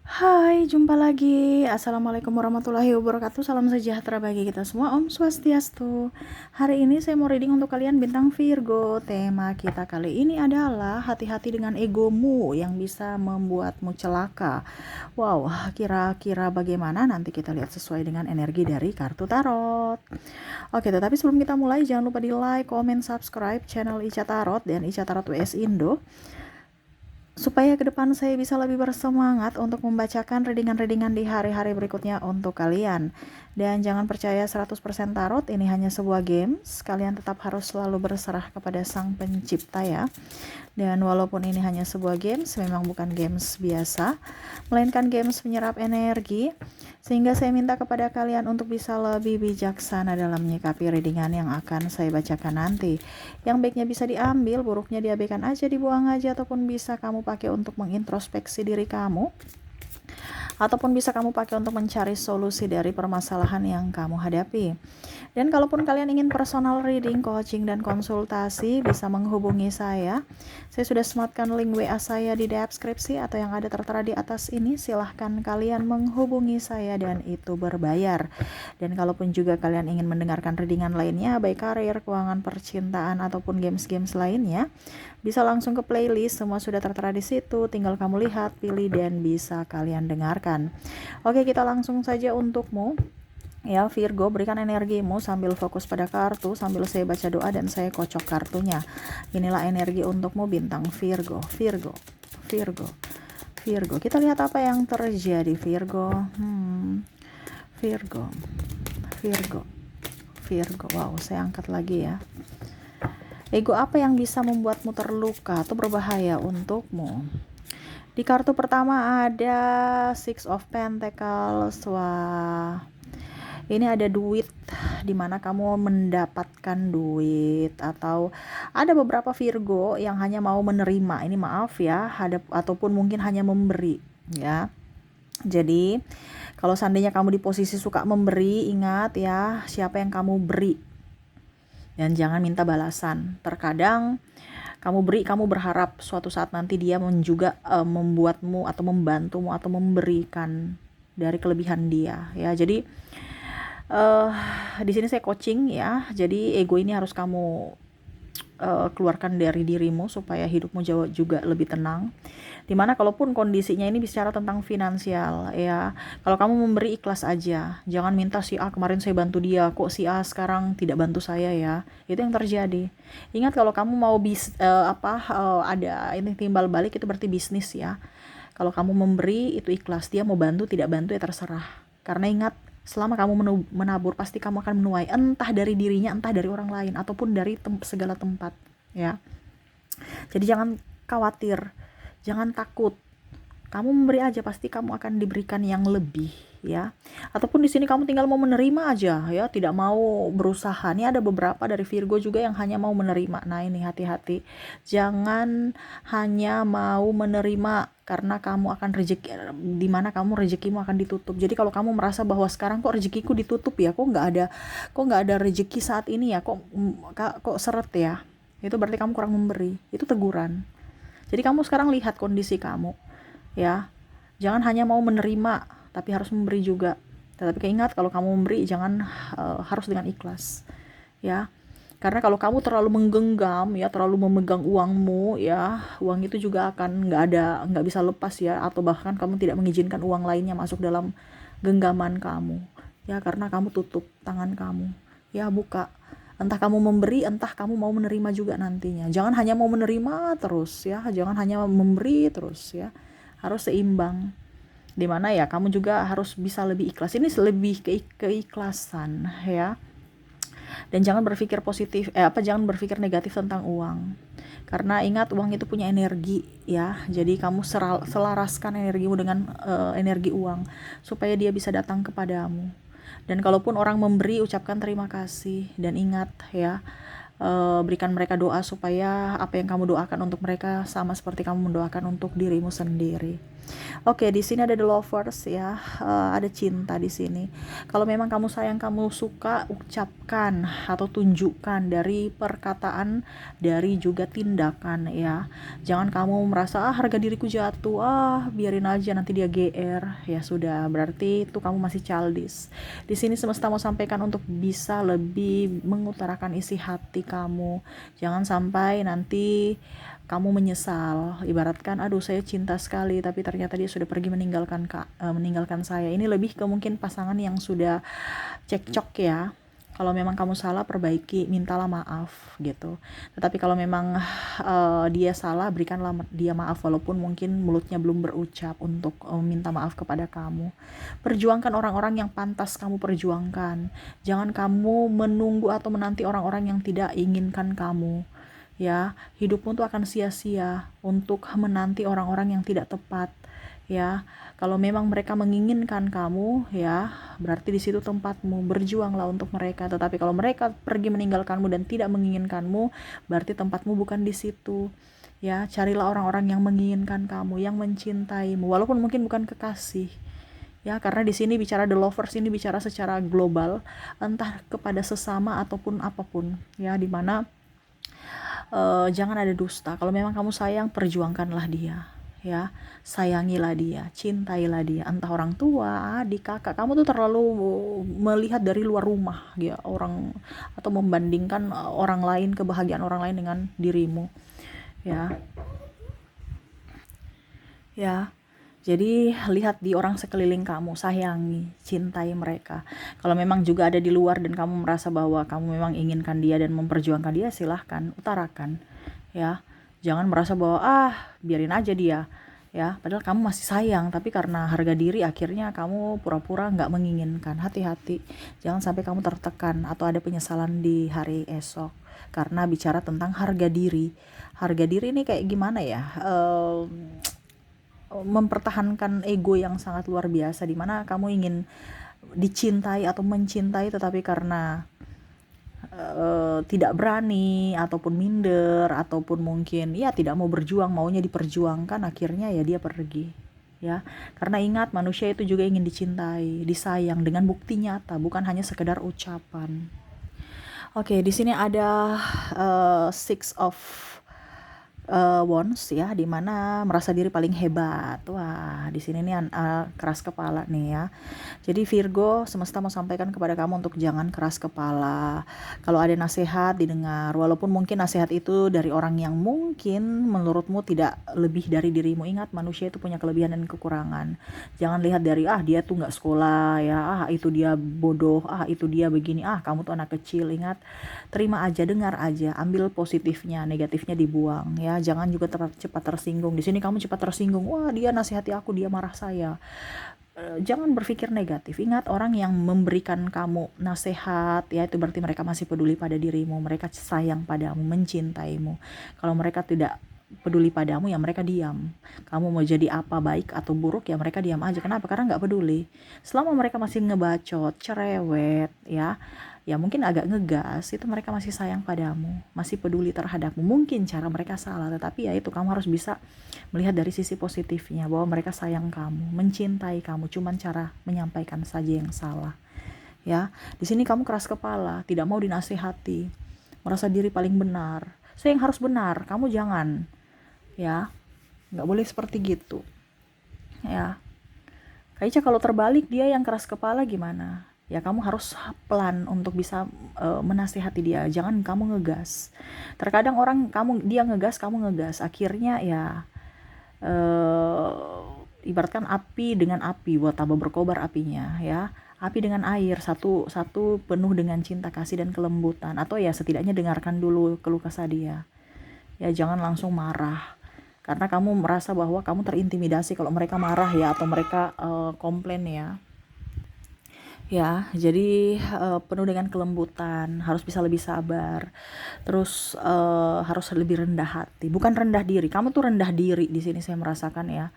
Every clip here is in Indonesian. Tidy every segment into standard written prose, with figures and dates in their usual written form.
Hai, jumpa lagi. Assalamualaikum warahmatullahi wabarakatuh. Salam sejahtera bagi kita semua. Om Swastiastu. Hari ini saya mau reading untuk kalian bintang Virgo. Tema kita kali ini adalah hati-hati dengan egomu yang bisa membuatmu celaka. Wow, kira-kira bagaimana? Nanti kita lihat sesuai dengan energi dari kartu tarot. Oke, tetapi sebelum kita mulai, jangan lupa di like, comment, subscribe channel Ica Tarot dan Ica Tarot WS Indo, supaya ke depan saya bisa lebih bersemangat untuk membacakan readingan-readingan di hari-hari berikutnya untuk kalian. Dan jangan percaya 100% tarot, ini hanya sebuah games. Kalian tetap harus selalu berserah kepada Sang Pencipta ya. Dan walaupun ini hanya sebuah games, memang bukan games biasa, melainkan games menyerap energi. Sehingga saya minta kepada kalian untuk bisa lebih bijaksana dalam menyikapi readingan yang akan saya bacakan nanti. Yang baiknya bisa diambil, buruknya diabaikan aja, dibuang aja, ataupun bisa kamu pakai untuk mengintrospeksi diri kamu, ataupun bisa kamu pakai untuk mencari solusi dari permasalahan yang kamu hadapi. Dan kalaupun kalian ingin personal reading, coaching, dan konsultasi, bisa menghubungi saya. Saya sudah sematkan link WA saya di deskripsi atau yang ada tertera di atas ini. Silahkan kalian menghubungi saya dan itu berbayar. Dan kalaupun juga kalian ingin mendengarkan readingan lainnya, baik karir, keuangan, percintaan, ataupun games-games lainnya, bisa langsung ke playlist, semua sudah tertera di situ. Tinggal kamu lihat, pilih, dan bisa kalian dengarkan. Oke, kita langsung saja untukmu. Ya Virgo, berikan energimu sambil fokus pada kartu, sambil saya baca doa dan saya kocok kartunya. Inilah energi untukmu bintang Virgo, Virgo, Virgo, Virgo. Kita lihat apa yang terjadi Virgo. Virgo, Virgo, Virgo. Wow, saya angkat lagi ya. Ego apa yang bisa membuatmu terluka atau berbahaya untukmu? Di kartu pertama ada Six of Pentacles. Wah, ini ada duit, dimana kamu mendapatkan duit, atau ada beberapa Virgo yang hanya mau menerima. Ini maaf ya, ataupun mungkin hanya memberi ya. Jadi kalau seandainya kamu di posisi suka memberi, ingat ya, siapa yang kamu beri, dan jangan minta balasan. Terkadang kamu beri, kamu berharap suatu saat nanti dia juga membuatmu atau membantumu atau memberikan dari kelebihan dia ya. Jadi di sini saya coaching ya. Jadi ego ini harus kamu keluarkan dari dirimu supaya hidupmu jauh juga lebih tenang. Dimana kalaupun kondisinya ini bicara tentang finansial ya, kalau kamu memberi ikhlas aja, jangan minta si A kemarin saya bantu dia, kok si A sekarang tidak bantu saya ya. Itu yang terjadi. Ingat, kalau kamu mau ada ini timbal balik, itu berarti bisnis ya. Kalau kamu memberi itu ikhlas, dia mau bantu tidak bantu ya terserah. Karena ingat, selama kamu menabur, pasti kamu akan menuai, entah dari dirinya, entah dari orang lain, ataupun dari segala tempat ya. Jadi jangan khawatir, jangan takut. Kamu memberi aja, pasti kamu akan diberikan yang lebih ya. Ataupun di sini kamu tinggal mau menerima aja ya, tidak mau berusaha. Ini ada beberapa dari Virgo juga yang hanya mau menerima. Nah ini hati-hati, jangan hanya mau menerima, karena kamu akan rezeki, dimana kamu rezekimu akan ditutup. Jadi kalau kamu merasa bahwa sekarang kok rezekiku ditutup ya, kok nggak ada rezeki saat ini ya, kok seret ya, itu berarti kamu kurang memberi. Itu teguran. Jadi kamu sekarang lihat kondisi kamu ya, jangan hanya mau menerima, tapi harus memberi juga. Tetapi ingat, kalau kamu memberi jangan harus dengan ikhlas ya. Karena kalau kamu terlalu menggenggam ya, terlalu memegang uangmu ya, uang itu juga akan nggak bisa lepas ya, atau bahkan kamu tidak mengizinkan uang lainnya masuk dalam genggaman kamu ya, karena kamu tutup tangan kamu ya, buka. Entah kamu memberi, entah kamu mau menerima juga nantinya. Jangan hanya mau menerima terus ya, jangan hanya memberi terus ya, harus seimbang. Dimana ya kamu juga harus bisa lebih ikhlas. Ini lebih keikhlasan ya. Dan jangan berpikir jangan berpikir negatif tentang uang. Karena ingat, uang itu punya energi ya. Jadi kamu selaraskan energimu dengan energi uang, supaya dia bisa datang kepadamu. Dan kalaupun orang memberi, ucapkan terima kasih. Dan ingat ya, berikan mereka doa supaya apa yang kamu doakan untuk mereka sama seperti kamu mendoakan untuk dirimu sendiri. Oke, di sini ada the lovers ya, ada cinta di sini. Kalau memang kamu sayang, kamu suka, ucapkan atau tunjukkan dari perkataan, dari juga tindakan ya. Jangan kamu merasa harga diriku jatuh, biarin aja nanti dia GR. Ya sudah, berarti itu kamu masih childish. Di sini semesta mau sampaikan untuk bisa lebih mengutarakan isi hati kamu. Jangan sampai nanti kamu menyesal, ibaratkan aduh saya cinta sekali tapi ternyata dia sudah pergi meninggalkan saya. Ini lebih ke mungkin pasangan yang sudah cekcok ya. Kalau memang kamu salah, perbaiki, mintalah maaf gitu. Tetapi kalau memang dia salah, berikanlah dia maaf walaupun mungkin mulutnya belum berucap untuk minta maaf kepada kamu. Perjuangkan orang-orang yang pantas kamu perjuangkan. Jangan kamu menunggu atau menanti orang-orang yang tidak inginkan kamu. Ya, hidupmu tuh akan sia-sia untuk menanti orang-orang yang tidak tepat. Ya, kalau memang mereka menginginkan kamu, ya berarti di situ tempatmu, berjuanglah untuk mereka. Tetapi kalau mereka pergi meninggalkanmu dan tidak menginginkanmu, berarti tempatmu bukan di situ. Ya, carilah orang-orang yang menginginkan kamu, yang mencintaimu, walaupun mungkin bukan kekasih. Ya, karena di sini bicara the lovers, ini bicara secara global, entah kepada sesama ataupun apapun. Ya, dimana jangan ada dusta. Kalau memang kamu sayang, perjuangkanlah dia. Ya, sayangilah dia, cintailah dia, entah orang tua, adik, kakak. Kamu tuh terlalu melihat dari luar rumah ya orang, atau membandingkan orang lain, kebahagiaan orang lain dengan dirimu. Ya, ya. Jadi lihat di orang sekeliling kamu, sayangi, cintai mereka. Kalau memang juga ada di luar dan kamu merasa bahwa kamu memang inginkan dia dan memperjuangkan dia, silahkan utarakan. Ya, jangan merasa bahwa biarin aja dia. Ya, padahal kamu masih sayang, tapi karena harga diri akhirnya kamu pura-pura nggak menginginkan. Hati-hati, jangan sampai kamu tertekan atau ada penyesalan di hari esok. Karena bicara tentang harga diri. Harga diri ini kayak gimana ya? Mempertahankan ego yang sangat luar biasa, dimana kamu ingin dicintai atau mencintai, tetapi karena tidak berani ataupun minder ataupun mungkin ya tidak mau berjuang, maunya diperjuangkan, akhirnya ya dia pergi. Ya, karena ingat manusia itu juga ingin dicintai, disayang dengan bukti nyata, bukan hanya sekedar ucapan. Oke, di sini ada six of wands ya, dimana merasa diri paling hebat. Wah, di sini nih keras kepala nih ya. Jadi Virgo, semesta mau sampaikan kepada kamu untuk jangan keras kepala. Kalau ada nasihat didengar, walaupun mungkin nasihat itu dari orang yang mungkin menurutmu tidak lebih dari dirimu. Ingat, manusia itu punya kelebihan dan kekurangan. Jangan lihat dari dia tuh nggak sekolah ya, itu dia bodoh, itu dia begini, kamu tuh anak kecil. Ingat, terima aja, dengar aja, ambil positifnya, negatifnya dibuang ya. Jangan juga cepat tersinggung. Di sini kamu cepat tersinggung, wah dia nasihati aku, dia marah saya. Jangan berpikir negatif. Ingat, orang yang memberikan kamu nasihat ya, itu berarti mereka masih peduli pada dirimu, mereka sayang padamu, mencintaimu. Kalau mereka tidak peduli padamu, ya mereka diam. Kamu mau jadi apa, baik atau buruk, ya mereka diam aja. Kenapa? Karena nggak peduli. Selama mereka masih ngebacot, cerewet ya mungkin agak ngegas, itu mereka masih sayang padamu, masih peduli terhadapmu. Mungkin cara mereka salah, tetapi ya itu, kamu harus bisa melihat dari sisi positifnya bahwa mereka sayang kamu, mencintai kamu, cuman cara menyampaikan saja yang salah. Ya, di sini kamu keras kepala, tidak mau dinasihati, merasa diri paling benar. Saya yang harus benar, kamu jangan. Ya, nggak boleh seperti gitu. Ya, kayaknya kalau terbalik dia yang keras kepala gimana? Ya kamu harus pelan untuk bisa menasihati dia. Jangan kamu ngegas. Terkadang orang dia ngegas, kamu ngegas, akhirnya ya ibaratkan api dengan api, buat tambah berkobar apinya ya. Api dengan air, satu penuh dengan cinta kasih dan kelembutan. Atau ya setidaknya dengarkan dulu keluh kesah dia. Ya jangan langsung marah, karena kamu merasa bahwa kamu terintimidasi kalau mereka marah ya, atau mereka komplain ya. Ya, jadi penuh dengan kelembutan, harus bisa lebih sabar, terus harus lebih rendah hati, bukan rendah diri. Kamu tuh rendah diri di sini saya merasakan ya.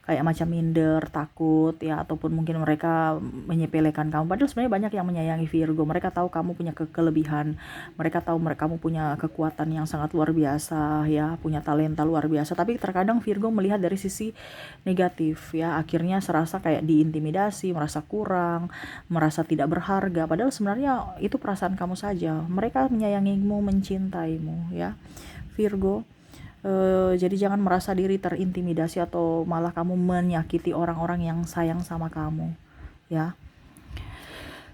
kayak macam minder, takut ya, ataupun mungkin mereka menyepelekan kamu. Padahal sebenarnya banyak yang menyayangi Virgo. Mereka tahu kamu punya kelebihan, mereka tahu kamu punya kekuatan yang sangat luar biasa ya, punya talenta luar biasa. Tapi terkadang Virgo melihat dari sisi negatif ya, akhirnya serasa kayak diintimidasi, merasa kurang, merasa tidak berharga. Padahal sebenarnya itu perasaan kamu saja. Mereka menyayangimu, mencintaimu ya, Virgo. Jadi jangan merasa diri terintimidasi atau malah kamu menyakiti orang-orang yang sayang sama kamu ya.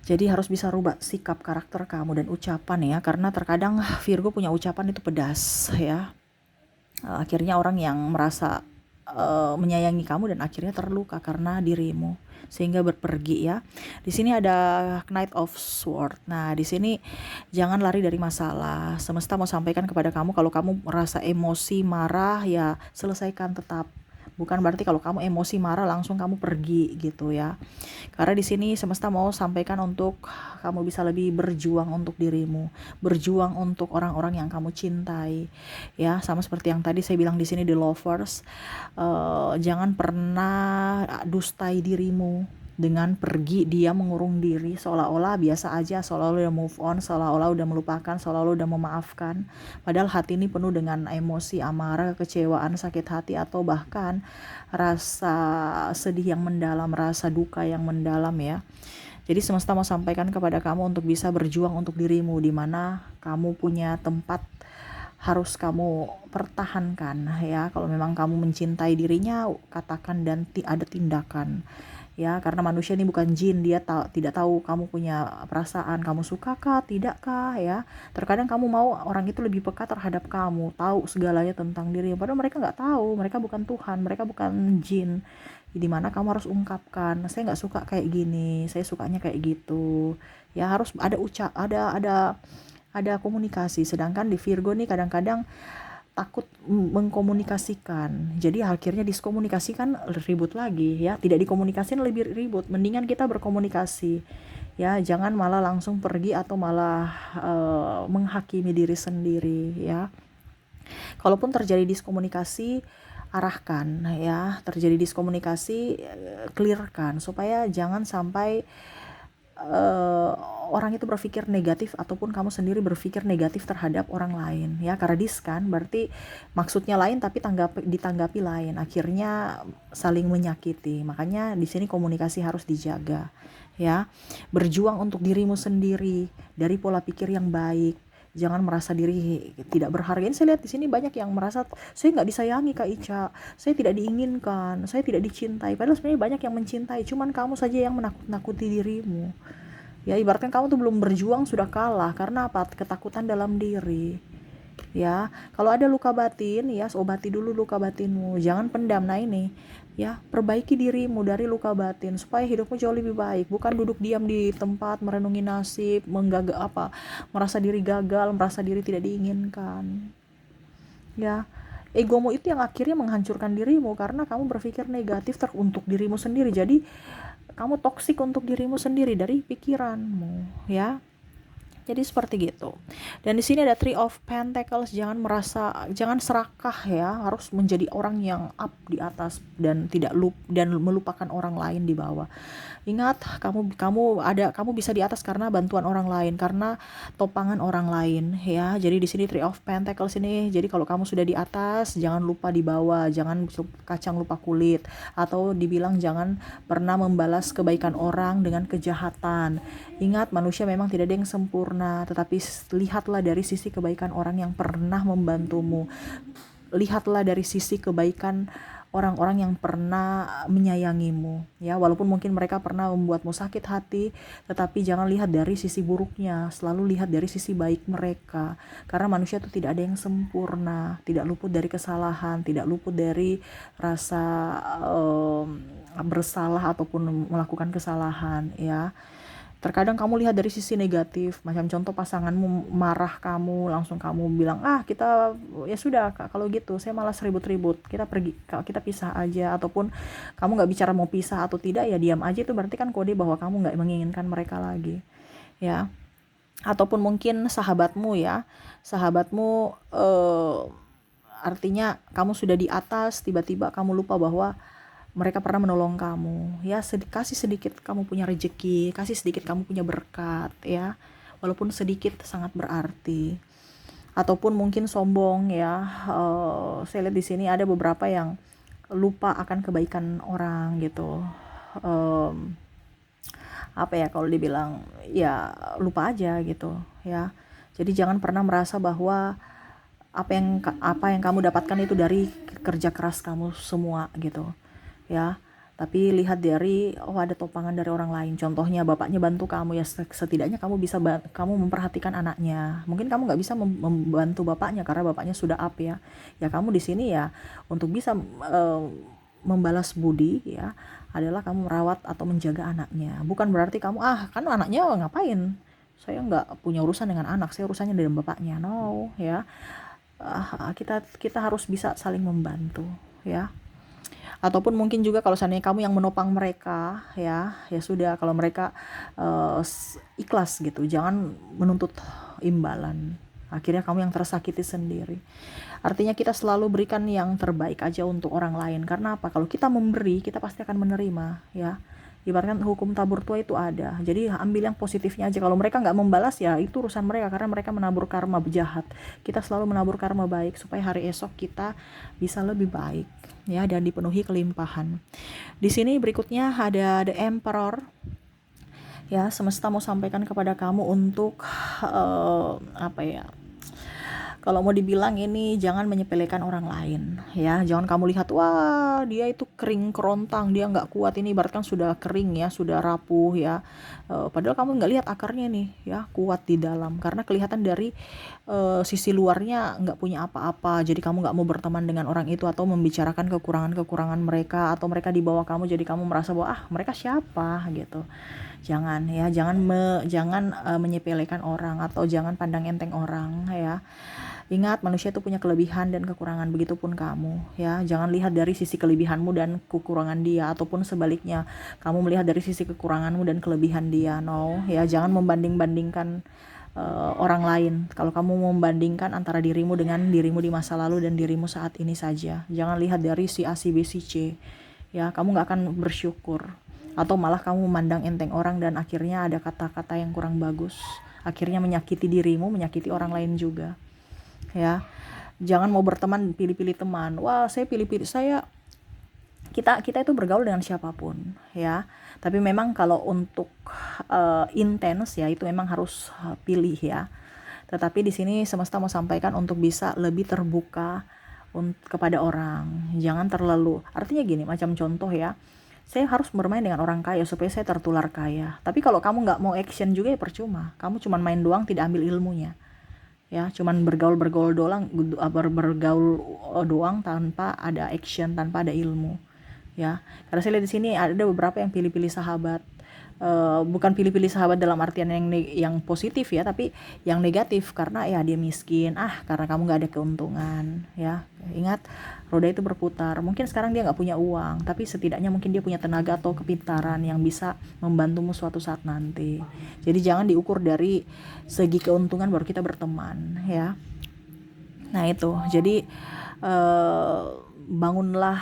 Jadi harus bisa rubah sikap, karakter kamu dan ucapan ya, karena terkadang Virgo punya ucapan itu pedas ya. Akhirnya orang yang merasa menyayangi kamu dan akhirnya terluka karena dirimu sehingga berpergi ya. Di sini ada Knight of Sword. Nah, di sini jangan lari dari masalah. Semesta mau sampaikan kepada kamu, kalau kamu merasa emosi, marah ya selesaikan tetap. Bukan berarti kalau kamu emosi marah langsung kamu pergi gitu ya. Karena di sini semesta mau sampaikan untuk kamu bisa lebih berjuang untuk dirimu, berjuang untuk orang-orang yang kamu cintai. Ya, sama seperti yang tadi saya bilang di sini di Lovers, jangan pernah dustai dirimu dengan pergi dia mengurung diri seolah-olah biasa aja, seolah-olah udah move on, seolah-olah udah melupakan, seolah-olah udah memaafkan. Padahal hati ini penuh dengan emosi, amarah, kecewaan, sakit hati, atau bahkan rasa sedih yang mendalam, rasa duka yang mendalam ya. Jadi semesta mau sampaikan kepada kamu untuk bisa berjuang untuk dirimu, di mana kamu punya tempat harus kamu pertahankan ya. Kalau memang kamu mencintai dirinya, katakan dan ada tindakan ya, karena manusia ini bukan jin, dia tidak tahu kamu punya perasaan, kamu suka kah, tidak kah ya. Terkadang kamu mau orang itu lebih peka terhadap kamu, tahu segalanya tentang diri, padahal mereka nggak tahu, mereka bukan Tuhan, mereka bukan jin. Di mana kamu harus ungkapkan, saya nggak suka kayak gini, saya sukanya kayak gitu ya. Harus ada ada komunikasi. Sedangkan di Virgo nih kadang-kadang takut mengkomunikasikan, jadi akhirnya diskomunikasikan, ribut lagi ya. Tidak dikomunikasikan lebih ribut, mendingan kita berkomunikasi ya, jangan malah langsung pergi atau malah menghakimi diri sendiri ya. Kalaupun terjadi diskomunikasi, arahkan ya. Terjadi diskomunikasi, clearkan supaya jangan sampai uh, orang itu berpikir negatif ataupun kamu sendiri berpikir negatif terhadap orang lain ya. Karena kan berarti maksudnya lain tapi ditanggapi lain, akhirnya saling menyakiti. Makanya di sini komunikasi harus dijaga ya. Berjuang untuk dirimu sendiri dari pola pikir yang baik. Jangan merasa diri tidak berharga. Ini saya lihat di sini banyak yang merasa saya nggak disayangi Kak Ica, saya tidak diinginkan, saya tidak dicintai. Padahal sebenarnya banyak yang mencintai, cuman kamu saja yang menakut-nakuti dirimu. Ya, ibaratkan kamu tuh belum berjuang sudah kalah. Karena apa? Ketakutan dalam diri ya. Kalau ada luka batin ya, obati dulu luka batinmu, jangan pendam. Nah ini ya, perbaiki dirimu dari luka batin supaya hidupmu jauh lebih baik. Bukan duduk diam di tempat merenungi nasib, merasa diri gagal, merasa diri tidak diinginkan ya. Egomu itu yang akhirnya menghancurkan dirimu karena kamu berpikir negatif untuk dirimu sendiri. Jadi kamu toksik untuk dirimu sendiri dari pikiranmu ya. Jadi seperti gitu. Dan di sini ada Three of Pentacles. Jangan serakah ya, harus menjadi orang yang up di atas dan melupakan orang lain di bawah. Ingat, kamu bisa di atas karena bantuan orang lain, karena topangan orang lain ya. Jadi di sini Three of Pentacles ini, jadi kalau kamu sudah di atas, jangan lupa di bawah, jangan kacang lupa kulit, atau dibilang jangan pernah membalas kebaikan orang dengan kejahatan. Ingat, manusia memang tidak ada yang sempurna, tetapi lihatlah dari sisi kebaikan orang yang pernah membantumu. Lihatlah dari sisi kebaikan orang-orang yang pernah menyayangimu ya. Walaupun mungkin mereka pernah membuatmu sakit hati, tetapi jangan lihat dari sisi buruknya, selalu lihat dari sisi baik mereka. Karena manusia itu tidak ada yang sempurna, tidak luput dari kesalahan, tidak luput dari rasa bersalah ataupun melakukan kesalahan ya. Terkadang kamu lihat dari sisi negatif, macam contoh pasanganmu marah kamu, langsung kamu bilang, kita ya sudah Kak, kalau gitu saya malas ribut-ribut, kita pergi, kita pisah aja. Ataupun kamu nggak bicara mau pisah atau tidak, ya diam aja, itu berarti kan kode bahwa kamu nggak menginginkan mereka lagi ya. Ataupun mungkin sahabatmu ya, artinya kamu sudah di atas, tiba-tiba kamu lupa bahwa mereka pernah menolong kamu, ya kasih sedikit kamu punya rezeki, kasih sedikit kamu punya berkat, ya walaupun sedikit sangat berarti. Ataupun mungkin sombong, ya. Saya lihat di sini ada beberapa yang lupa akan kebaikan orang gitu. Em, Apa ya kalau dibilang, ya lupa aja gitu, ya. Jadi jangan pernah merasa bahwa apa yang kamu dapatkan itu dari kerja keras kamu semua gitu, ya. Tapi lihat dari, oh ada topangan dari orang lain, contohnya bapaknya bantu kamu, ya setidaknya kamu bisa kamu memperhatikan anaknya. Mungkin kamu nggak bisa membantu bapaknya karena bapaknya sudah up, ya. Ya kamu di sini ya untuk bisa membalas budi, ya adalah kamu merawat atau menjaga anaknya. Bukan berarti kamu, kan anaknya ngapain, saya nggak punya urusan dengan anak, saya urusannya dengan bapaknya. No, ya. Kita kita harus bisa saling membantu, ya. Ataupun mungkin juga kalau seandainya kamu yang menopang mereka, ya ya sudah, kalau mereka ikhlas gitu, jangan menuntut imbalan, akhirnya kamu yang tersakiti sendiri. Artinya kita selalu berikan yang terbaik aja untuk orang lain. Karena apa? Kalau kita memberi, kita pasti akan menerima, ya. Ibaratkan hukum tabur tua itu ada. Jadi ambil yang positifnya aja. Kalau mereka nggak membalas, ya itu urusan mereka karena mereka menabur karma jahat. Kita selalu menabur karma baik supaya hari esok kita bisa lebih baik, ya, dan dipenuhi kelimpahan. Di sini berikutnya ada The Emperor. Ya, semesta mau sampaikan kepada kamu untuk apa ya? Kalau mau dibilang ini, jangan menyepelekan orang lain, ya. Jangan kamu lihat, wah dia itu kering kerontang, dia nggak kuat, ini ibaratkan sudah kering, ya, sudah rapuh, ya. Padahal kamu nggak lihat akarnya nih, ya, kuat di dalam. Karena kelihatan dari sisi luarnya nggak punya apa-apa. Jadi kamu nggak mau berteman dengan orang itu atau membicarakan kekurangan-kekurangan mereka, atau mereka di bawah kamu. Jadi kamu merasa bahwa mereka siapa gitu. Jangan, ya, jangan menyepelekan orang atau jangan pandang enteng orang, ya. Ingat, manusia itu punya kelebihan dan kekurangan, begitupun kamu, ya. Jangan lihat dari sisi kelebihanmu dan kekurangan dia, ataupun sebaliknya, kamu melihat dari sisi kekuranganmu dan kelebihan dia. No, ya, jangan membanding-bandingkan orang lain. Kalau kamu membandingkan antara dirimu dengan dirimu di masa lalu dan dirimu saat ini saja. Jangan lihat dari si A, si B, si C. Ya, kamu nggak akan bersyukur. Atau malah kamu memandang enteng orang dan akhirnya ada kata-kata yang kurang bagus. Akhirnya menyakiti dirimu, menyakiti orang lain juga. Ya, jangan mau berteman pilih-pilih teman. Wah, saya pilih-pilih, kita itu bergaul dengan siapapun, ya. Tapi memang kalau untuk intens, ya itu memang harus pilih, ya. Tetapi di sini semesta mau sampaikan untuk bisa lebih terbuka kepada orang. Jangan terlalu, artinya gini, macam contoh, ya. Saya harus bermain dengan orang kaya supaya saya tertular kaya. Tapi kalau kamu nggak mau action juga, ya percuma. Kamu cuma main doang, tidak ambil ilmunya. Ya, cuman bergaul doang tanpa ada action, tanpa ada ilmu, ya. Karena saya lihat di sini ada beberapa yang pilih-pilih sahabat. Bukan pilih-pilih sahabat dalam artian yang positif, ya, tapi yang negatif, karena ya dia miskin, karena kamu nggak ada keuntungan, ya. Ingat, roda itu berputar. Mungkin sekarang dia nggak punya uang, tapi setidaknya mungkin dia punya tenaga atau kepintaran yang bisa membantumu suatu saat nanti. Jadi jangan diukur dari segi keuntungan baru kita berteman, ya. Nah itu, jadi bangunlah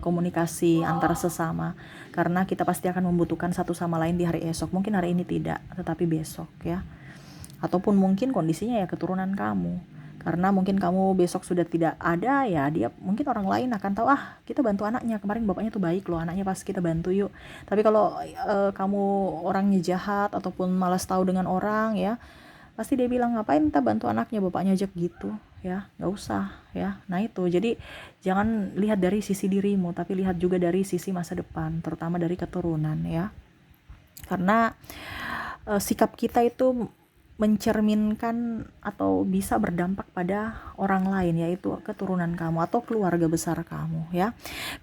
komunikasi antara sesama, karena kita pasti akan membutuhkan satu sama lain di hari esok. Mungkin hari ini tidak, tetapi besok, ya. Ataupun mungkin kondisinya ya keturunan kamu, karena mungkin kamu besok sudah tidak ada, ya dia mungkin orang lain akan tahu, kita bantu anaknya, kemarin bapaknya tuh baik loh, anaknya pas kita bantu yuk. Tapi kalau kamu orangnya jahat ataupun malas tahu dengan orang, ya pasti dia bilang, ngapain kita bantu anaknya, bapaknya aja gitu, ya nggak usah, ya. Nah itu, jadi jangan lihat dari sisi dirimu, tapi lihat juga dari sisi masa depan, terutama dari keturunan, ya. Karena sikap kita itu mencerminkan atau bisa berdampak pada orang lain, yaitu keturunan kamu atau keluarga besar kamu, ya.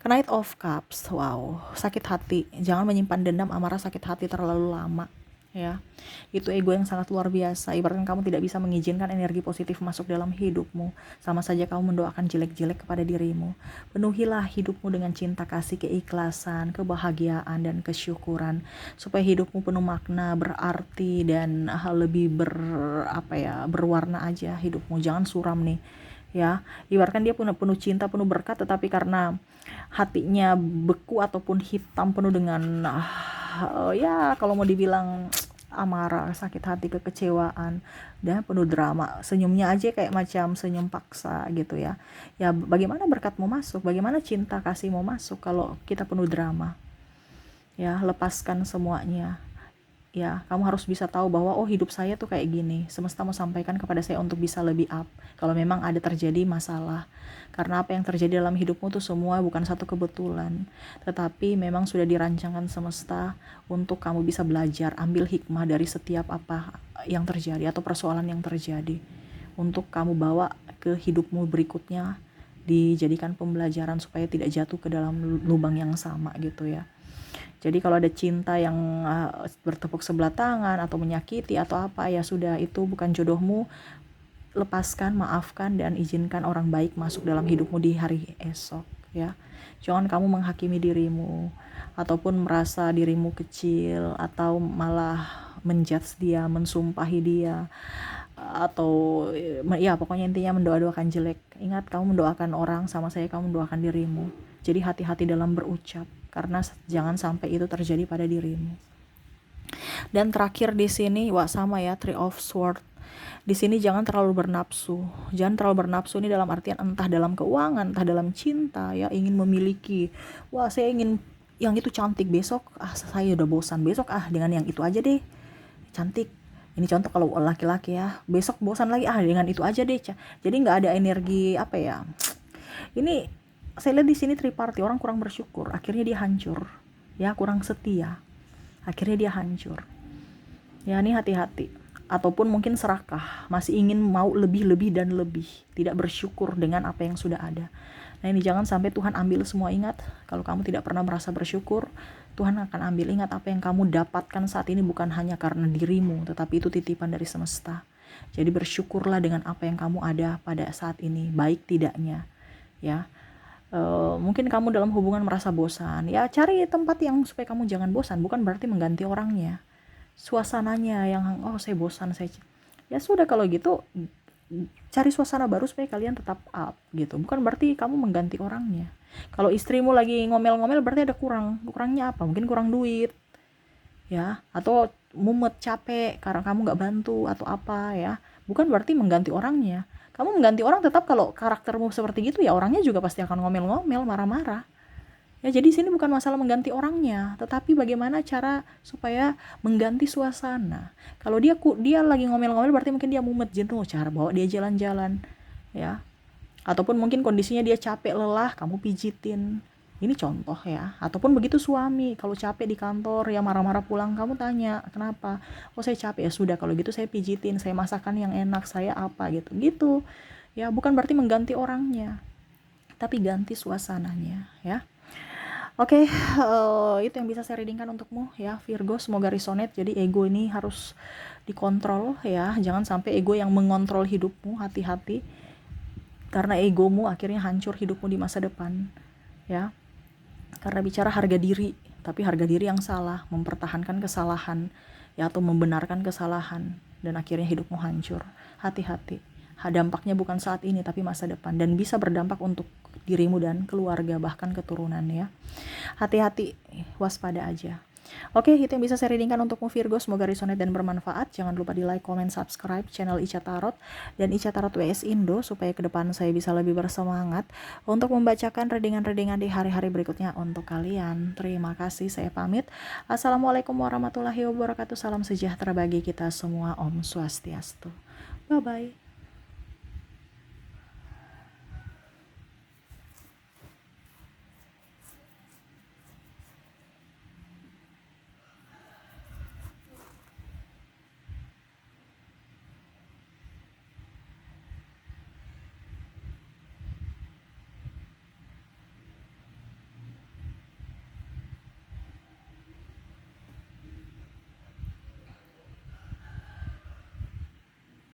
Knight of Cups, wow, sakit hati. Jangan menyimpan dendam, amarah, sakit hati terlalu lama, ya. Itu ego yang sangat luar biasa. Ibaratkan kamu tidak bisa mengizinkan energi positif masuk dalam hidupmu, sama saja kamu mendoakan jelek-jelek kepada dirimu. Penuhilah hidupmu dengan cinta kasih, keikhlasan, kebahagiaan, dan kesyukuran, supaya hidupmu penuh makna, berarti, dan lebih berwarna aja hidupmu. Jangan suram nih, ya. Ibaratkan dia penuh cinta, penuh berkat, tetapi karena hatinya beku ataupun hitam, penuh dengan ya kalau mau dibilang amarah, sakit hati, kekecewaan, dan penuh drama. Senyumnya aja kayak macam senyum paksa gitu ya. Ya bagaimana berkat mau masuk, bagaimana cinta kasih mau masuk kalau kita penuh drama? Ya, lepaskan semuanya. Ya, kamu harus bisa tahu bahwa oh hidup saya tuh kayak gini. Semesta mau sampaikan kepada saya untuk bisa lebih up. Kalau memang ada terjadi masalah. Karena apa yang terjadi dalam hidupmu tuh semua bukan satu kebetulan. Tetapi memang sudah dirancangkan semesta untuk kamu bisa belajar, ambil hikmah dari setiap apa yang terjadi atau persoalan yang terjadi. Untuk kamu bawa ke hidupmu berikutnya, dijadikan pembelajaran supaya tidak jatuh ke dalam lubang yang sama gitu ya. Jadi kalau ada cinta yang bertepuk sebelah tangan atau menyakiti atau apa, ya sudah, itu bukan jodohmu. Lepaskan, maafkan, dan izinkan orang baik masuk dalam hidupmu di hari esok ya. Jangan kamu menghakimi dirimu ataupun merasa dirimu kecil atau malah menjudge dia, mensumpahi dia, atau ya pokoknya intinya mendoa-doakan jelek. Ingat, kamu mendoakan orang sama saya kamu mendoakan dirimu. Jadi hati-hati dalam berucap, karena jangan sampai itu terjadi pada dirimu. Dan terakhir di sini, wah sama ya, Three of Swords. Di sini jangan terlalu bernafsu. Jangan terlalu bernafsu ini dalam artian entah dalam keuangan, entah dalam cinta ya, ingin memiliki. Wah, saya ingin yang itu cantik, besok saya udah bosan, besok dengan yang itu aja deh. Cantik. Ini contoh kalau laki-laki ya, besok bosan lagi dengan itu aja deh. Jadi nggak ada energi apa ya. Ini saya lihat di sini triparty, orang kurang bersyukur, akhirnya dia hancur. Ya, kurang setia. Akhirnya dia hancur. Ya, ini hati-hati. Ataupun mungkin serakah, masih ingin mau lebih dan lebih, tidak bersyukur dengan apa yang sudah ada. Nah, ini jangan sampai Tuhan ambil semua. Ingat, kalau kamu tidak pernah merasa bersyukur, Tuhan akan ambil. Ingat, apa yang kamu dapatkan saat ini bukan hanya karena dirimu, tetapi itu titipan dari semesta. Jadi bersyukurlah dengan apa yang kamu ada pada saat ini, baik tidaknya ya. Mungkin kamu dalam hubungan merasa bosan, ya cari tempat yang supaya kamu jangan bosan. Bukan berarti mengganti orangnya, suasananya yang saya bosan, ya sudah, kalau gitu cari suasana baru supaya kalian tetap up gitu. Bukan berarti kamu mengganti orangnya. Kalau istrimu lagi ngomel-ngomel berarti ada kurangnya apa? Mungkin kurang duit ya, atau mumet, capek karena kamu nggak bantu atau apa ya. Bukan berarti mengganti orangnya. Kamu mengganti orang tetap kalau karaktermu seperti gitu, ya orangnya juga pasti akan ngomel-ngomel, marah-marah. Ya, jadi sini bukan masalah mengganti orangnya, tetapi bagaimana cara supaya mengganti suasana. Kalau dia lagi ngomel-ngomel berarti mungkin dia mumet, jenuh, cara bawa dia jalan-jalan ya. Ataupun mungkin kondisinya dia capek, lelah, kamu pijitin. Ini contoh ya. Ataupun begitu suami, kalau capek di kantor ya marah-marah pulang, kamu tanya, "Kenapa?" "Oh, saya capek." "Ya sudah, kalau gitu saya pijitin, saya masakan yang enak, saya apa gitu." Gitu. Ya, bukan berarti mengganti orangnya, tapi ganti suasananya ya. Oke, itu yang bisa saya readingkan untukmu ya Virgo, semoga resonate. Jadi ego ini harus dikontrol ya, jangan sampai ego yang mengontrol hidupmu, hati-hati. Karena egomu akhirnya hancur hidupmu di masa depan ya. Karena bicara harga diri, tapi harga diri yang salah, mempertahankan kesalahan ya, atau membenarkan kesalahan, dan akhirnya hidupmu hancur. Hati-hati. Dampaknya bukan saat ini tapi masa depan, dan bisa berdampak untuk dirimu dan keluarga, bahkan keturunan ya. Hati-hati, waspada aja. Oke, itu yang bisa saya readingkan untukmu Virgo, semoga resonate dan bermanfaat. Jangan lupa di like, comment, subscribe channel Ica Tarot dan Ica Tarot WS Indo, supaya ke depan saya bisa lebih bersemangat untuk membacakan readingan-readingan di hari-hari berikutnya untuk kalian. Terima kasih, saya pamit. Assalamualaikum warahmatullahi wabarakatuh. Salam sejahtera bagi kita semua. Om Swastiastu. Bye-bye.